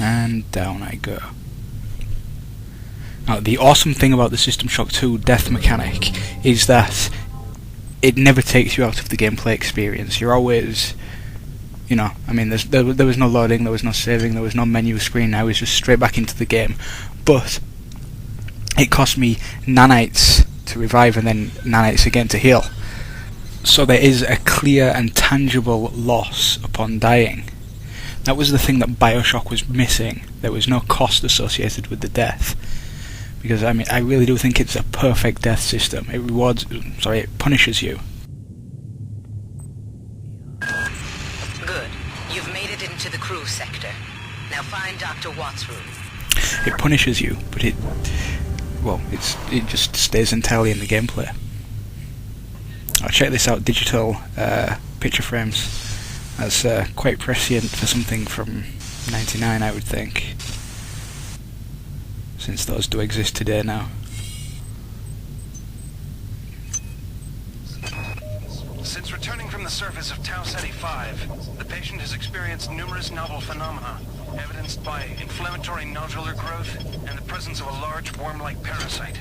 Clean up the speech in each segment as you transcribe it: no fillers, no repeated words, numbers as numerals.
and down I go. Now, the awesome thing about the System Shock 2 death mechanic is that it never takes you out of the gameplay experience. You're always, you know, I mean, there was no loading, there was no saving, there was no menu screen. I was just straight back into the game. But it cost me nanites to revive and then nanites again to heal. So there is a clear and tangible loss upon dying. That was the thing that Bioshock was missing. There was no cost associated with the death. Because, I mean, I really do think it's a perfect death system. It punishes you. Good. You've made it into the crew sector. Now find Dr. Watt's room. It punishes you, but it just stays entirely in the gameplay. Oh, check this out, digital picture frames. That's quite prescient for something from '99, I would think. Since those do exist today now. Since returning from the surface of Tau Ceti 5, the patient has experienced numerous novel phenomena, evidenced by inflammatory nodular growth and the presence of a large worm-like parasite.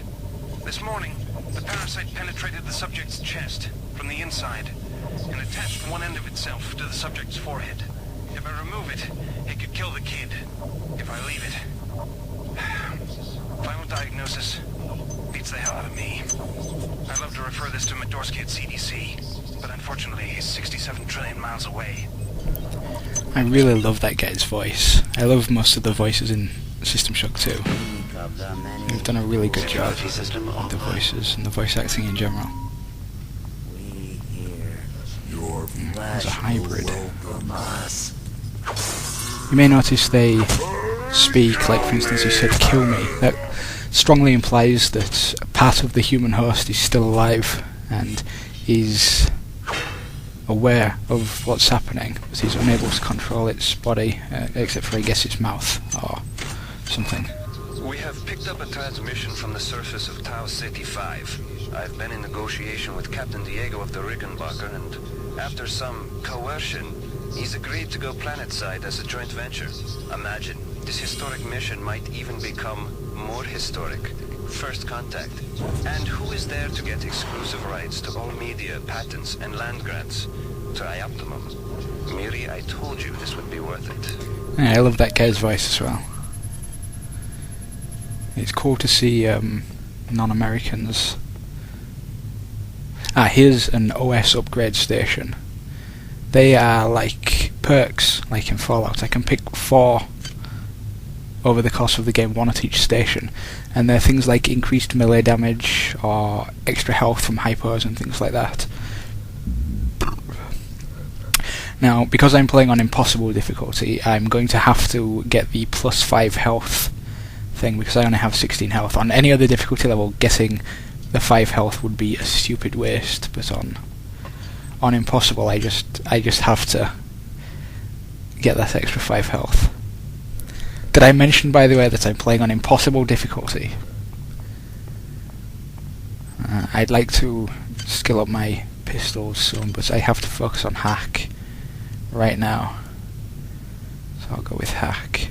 This morning, the parasite penetrated the subject's chest from the inside and attached one end of itself to the subject's forehead. If I remove it, it could kill the kid. If I leave it... Final diagnosis beats the hell out of me. I'd love to refer this to Medorsky at CDC, but unfortunately he's 67 trillion miles away. I really love that guy's voice. I love most of the voices in System Shock 2. They've done a really good job with the voices and the voice acting in general. It's a hybrid. You may notice they speak, like for instance he said "kill me." That strongly implies that part of the human host is still alive and is aware of what's happening, but he's unable to control its body, except for I guess its mouth or something. We have picked up a transmission from the surface of Tau Ceti 5. I've been in negotiation with Captain Diego of the Rickenbacker, and after some coercion, he's agreed to go planetside as a joint venture. Imagine, this historic mission might even become more historic. First contact. And who is there to get exclusive rights to all media, patents, and land grants? Trioptimum. Miri, I told you this would be worth it. Yeah, I love that guy's voice as well. It's cool to see non-Americans. Here's an OS upgrade station. They are like perks, like in Fallout. I can pick 4 over the course of the game, 1 at each station, and they're things like increased melee damage or extra health from hypos and things like that. Now, because I'm playing on impossible difficulty, I'm going to have to get the +5 health thing because I only have 16 health. On any other difficulty level, getting the 5 health would be a stupid waste, but on impossible I just have to get that extra 5 health. Did I mention, by the way, that I'm playing on impossible difficulty? I'd like to skill up my pistols soon, but I have to focus on hack right now. So I'll go with hack.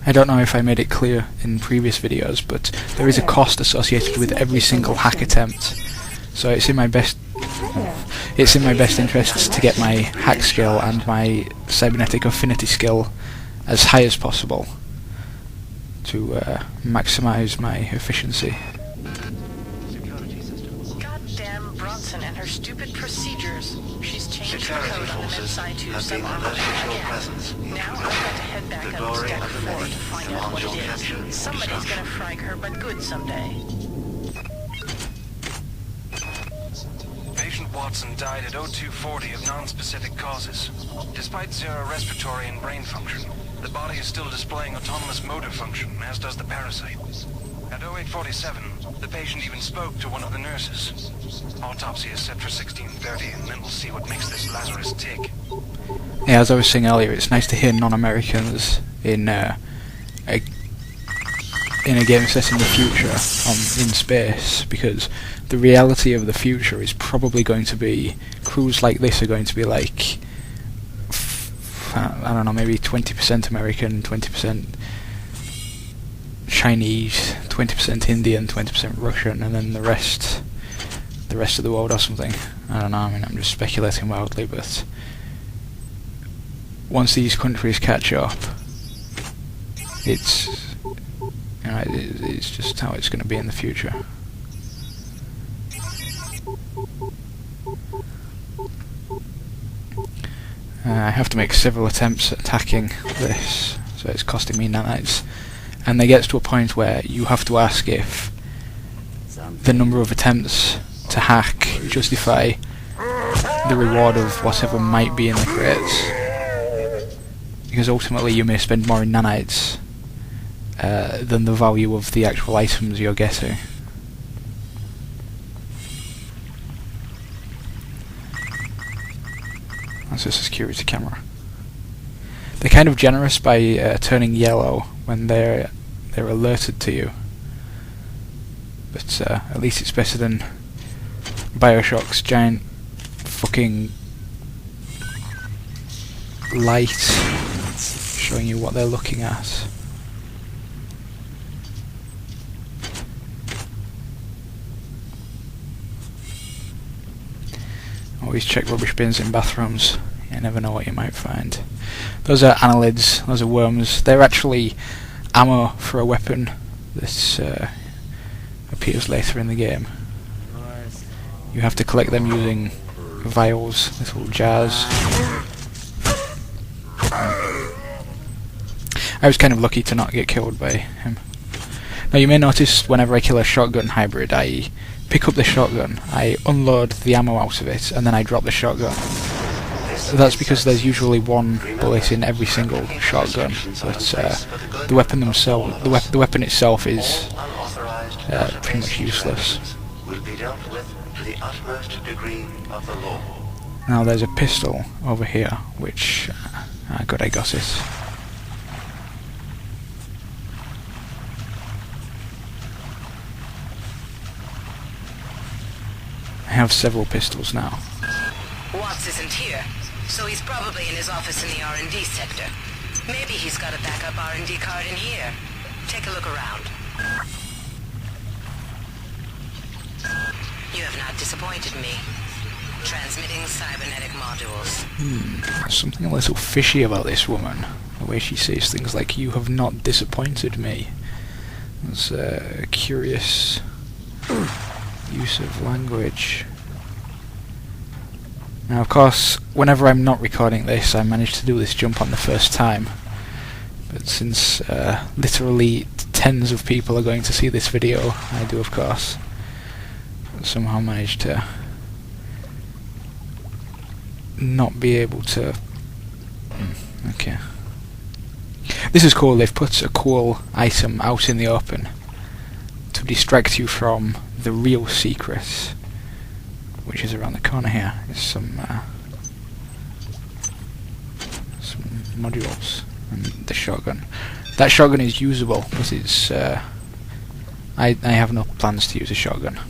I don't know if I made it clear in previous videos, but there is a cost associated with every single hack attempt. So it's in my best interests to get my hack skill and my cybernetic affinity skill as high as possible to maximize my efficiency. Goddamn Bronson and her stupid procedures. She's changed the code on the MSI to somehow again. Now I've got to head back up to Deck 4 to find out what it is. Somebody's gonna frag her, but good someday. Patient Watson died at 0240 of non-specific causes. Despite zero respiratory and brain function, the body is still displaying autonomous motor function, as does the parasite. At 0847, the patient even spoke to one of the nurses. Autopsy is set for 1630, and then we'll see what makes this Lazarus tick. Yeah, as I was saying earlier, it's nice to hear non-Americans in a game set in the future, in space, because the reality of the future is probably going to be crews like this are going to be like I don't know, maybe 20% American, 20% Chinese, 20% Indian, 20% Russian, and then the rest of the world or something. I don't know, I mean, I'm just speculating wildly, but once these countries catch up, it's, you know, it's just how it's going to be in the future. I have to make several attempts at attacking this, so it's costing me nanites. And it gets to a point where you have to ask if the number of attempts to hack justify the reward of whatever might be in the crates. Because ultimately you may spend more in nanites than the value of the actual items you're getting. That's a security camera. They're kind of generous by turning yellow when they're alerted to you. But at least it's better than Bioshock's giant fucking light showing you what they're looking at. Always check rubbish bins in bathrooms. You never know what you might find. Those are annelids, those are worms. They're actually ammo for a weapon that appears later in the game. You have to collect them using vials, little jars. I was kind of lucky to not get killed by him. Now you may notice whenever I kill a shotgun hybrid, I pick up the shotgun, I unload the ammo out of it, and then I drop the shotgun. That's because there's usually one bullet in every single shotgun, but the weapon itself is pretty much useless. Now there's a pistol over here, which good, I got it. I have several pistols now. Watts isn't here, so he's probably in his office in the R&D sector. Maybe he's got a backup R&D card in here. Take a look around. You have not disappointed me. Transmitting cybernetic modules. There's something a little fishy about this woman. The way she says things like, "You have not disappointed me." It's a curious use of language. Now, of course, whenever I'm not recording this, I manage to do this jump on the first time. But since literally tens of people are going to see this video, I do, of course, somehow manage to not be able to... Okay. This is cool. They've put a cool item out in the open to distract you from the real secret, which is around the corner here. Is some modules and the shotgun. That shotgun is usable, but it's I have no plans to use a shotgun.